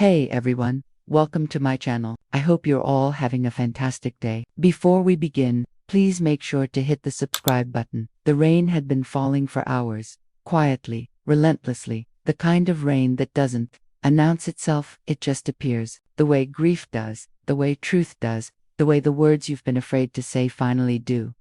Hey everyone, welcome to my channel. I hope you're all having a fantastic day. Before we begin, please make sure to hit the subscribe button. The rain had been falling for hours, quietly, relentlessly, the kind of rain that doesn't announce itself, it just appears, the way grief does, the way truth does, the way the words you've been afraid to say finally do.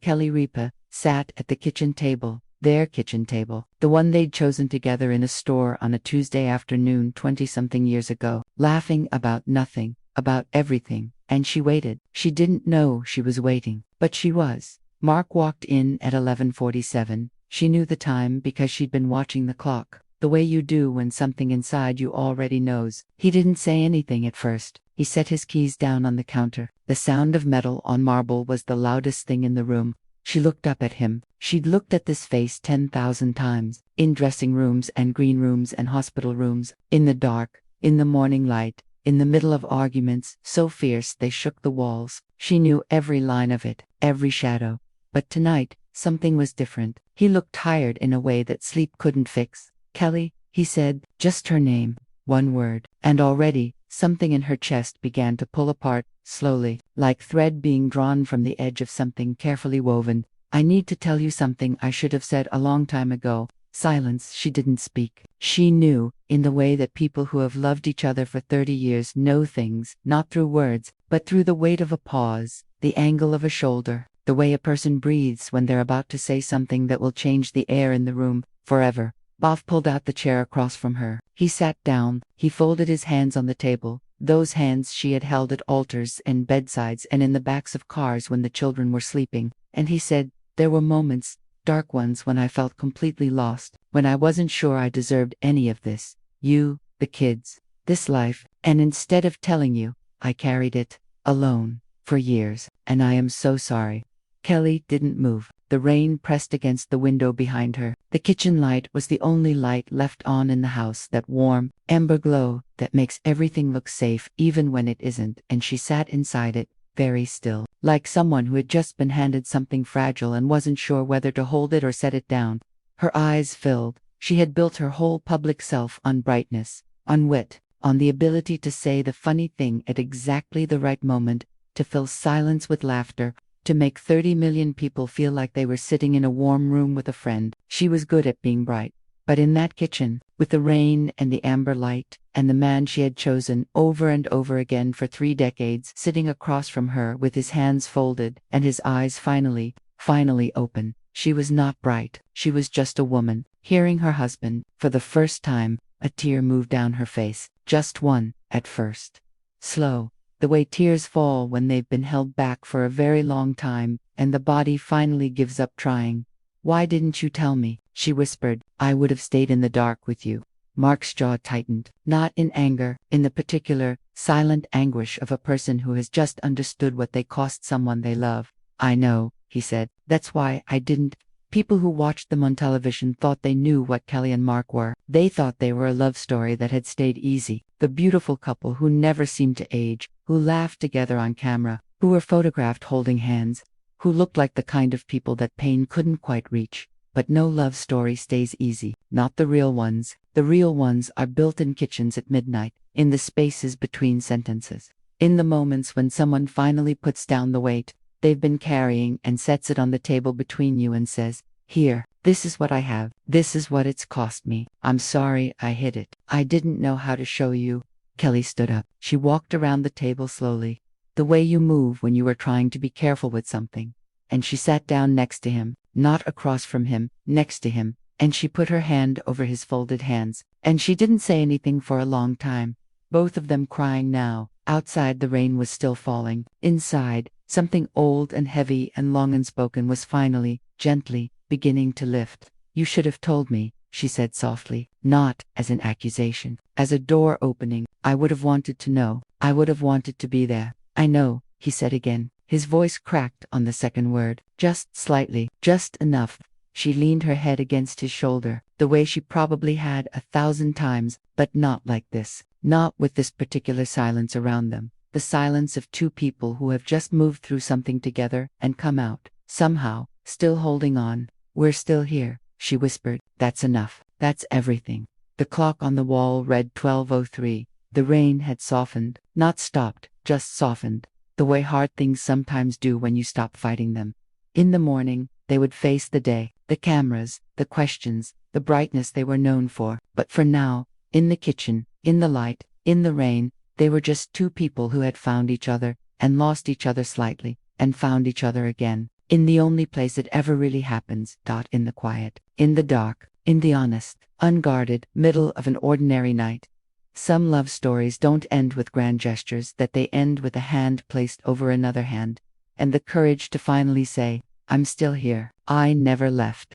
Kelly Ripa sat at the kitchen table, their kitchen table, the one they'd chosen together in a store on a Tuesday afternoon 20-something years ago, laughing about nothing, about everything, and she waited. She didn't know she was waiting, but she was. Mark walked in at 11:47. She knew the time because she'd been watching the clock, the way you do when something inside you already knows. He didn't say anything at first. He set his keys down on the counter. The sound of metal on marble was the loudest thing in the room. She looked up at him. She'd looked at this face 10,000 times, in dressing rooms and green rooms and hospital rooms, in the dark, in the morning light, in the middle of arguments so fierce they shook the walls. She knew every line of it, every shadow. But tonight, something was different. He looked tired in a way that sleep couldn't fix. "Kelly," he said, just her name, one word, and already, something in her chest began to pull apart, slowly, like thread being drawn from the edge of something carefully woven. "I need to tell you something I should have said a long time ago." Silence. She didn't speak. She knew, in the way that people who have loved each other for 30 years know things, not through words, but through the weight of a pause, the angle of a shoulder, the way a person breathes when they're about to say something that will change the air in the room, forever. Bob pulled out the chair across from her. He sat down. He folded his hands on the table, those hands she had held at altars and bedsides and in the backs of cars when the children were sleeping, and he said, "There were moments, dark ones, when I felt completely lost, when I wasn't sure I deserved any of this. You, the kids, this life, and instead of telling you, I carried it, alone, for years, and I am so sorry." Kelly didn't move. The rain pressed against the window behind her. The kitchen light was the only light left on in the house, that warm, amber glow that makes everything look safe even when it isn't, and she sat inside it, very still, like someone who had just been handed something fragile and wasn't sure whether to hold it or set it down. Her eyes filled. She had built her whole public self on brightness, on wit, on the ability to say the funny thing at exactly the right moment, to fill silence with laughter, to make 30 million people feel like they were sitting in a warm room with a friend. She was good at being bright. But in that kitchen, with the rain and the amber light, and the man she had chosen over and over again for 3 decades sitting across from her with his hands folded and his eyes finally open, she was not bright. She was just a woman, hearing her husband. For the first time, a tear moved down her face. Just one, at first. Slow. The way tears fall when they've been held back for a very long time, and the body finally gives up trying. "Why didn't you tell me?" she whispered. "I would have stayed in the dark with you." Mark's jaw tightened, not in anger, in the particular, silent anguish of a person who has just understood what they cost someone they love. "I know," he said. "That's why I didn't." People who watched them on television thought they knew what Kelly and Mark were. They thought they were a love story that had stayed easy. The beautiful couple who never seemed to age, who laughed together on camera, who were photographed holding hands, who looked like the kind of people that pain couldn't quite reach. But no love story stays easy. Not the real ones. The real ones are built in kitchens at midnight, in the spaces between sentences. In the moments when someone finally puts down the weight they've been carrying and sets it on the table between you and says, "Here, this is what I have. This is what it's cost me. I'm sorry I hid it. I didn't know how to show you." Kelly stood up. She walked around the table slowly, the way you move when you are trying to be careful with something. And she sat down next to him, not across from him, next to him, and she put her hand over his folded hands. And she didn't say anything for a long time. Both of them crying now. Outside the rain was still falling. Inside, something old and heavy and long unspoken was finally, gently, beginning to lift. "You should have told me," she said softly, not as an accusation, as a door opening. "I would have wanted to know. I would have wanted to be there." "I know," he said again. His voice cracked on the second word, just slightly, just enough. She leaned her head against his shoulder, the way she probably had 1,000 times, but not like this. Not with this particular silence around them. The silence of two people who have just moved through something together and come out, somehow, still holding on. "We're still here," she whispered. "That's enough. That's everything." The clock on the wall read 12:03. The rain had softened, not stopped, just softened, the way hard things sometimes do when you stop fighting them. In the morning, they would face the day, the cameras, the questions, the brightness they were known for. But for now, in the kitchen, in the light, in the rain, they were just two people who had found each other, and lost each other slightly, and found each other again. In the only place it ever really happens, in the quiet, in the dark, in the honest, unguarded middle of an ordinary night. Some love stories don't end with grand gestures, that they end with a hand placed over another hand, and the courage to finally say, "I'm still here. I never left."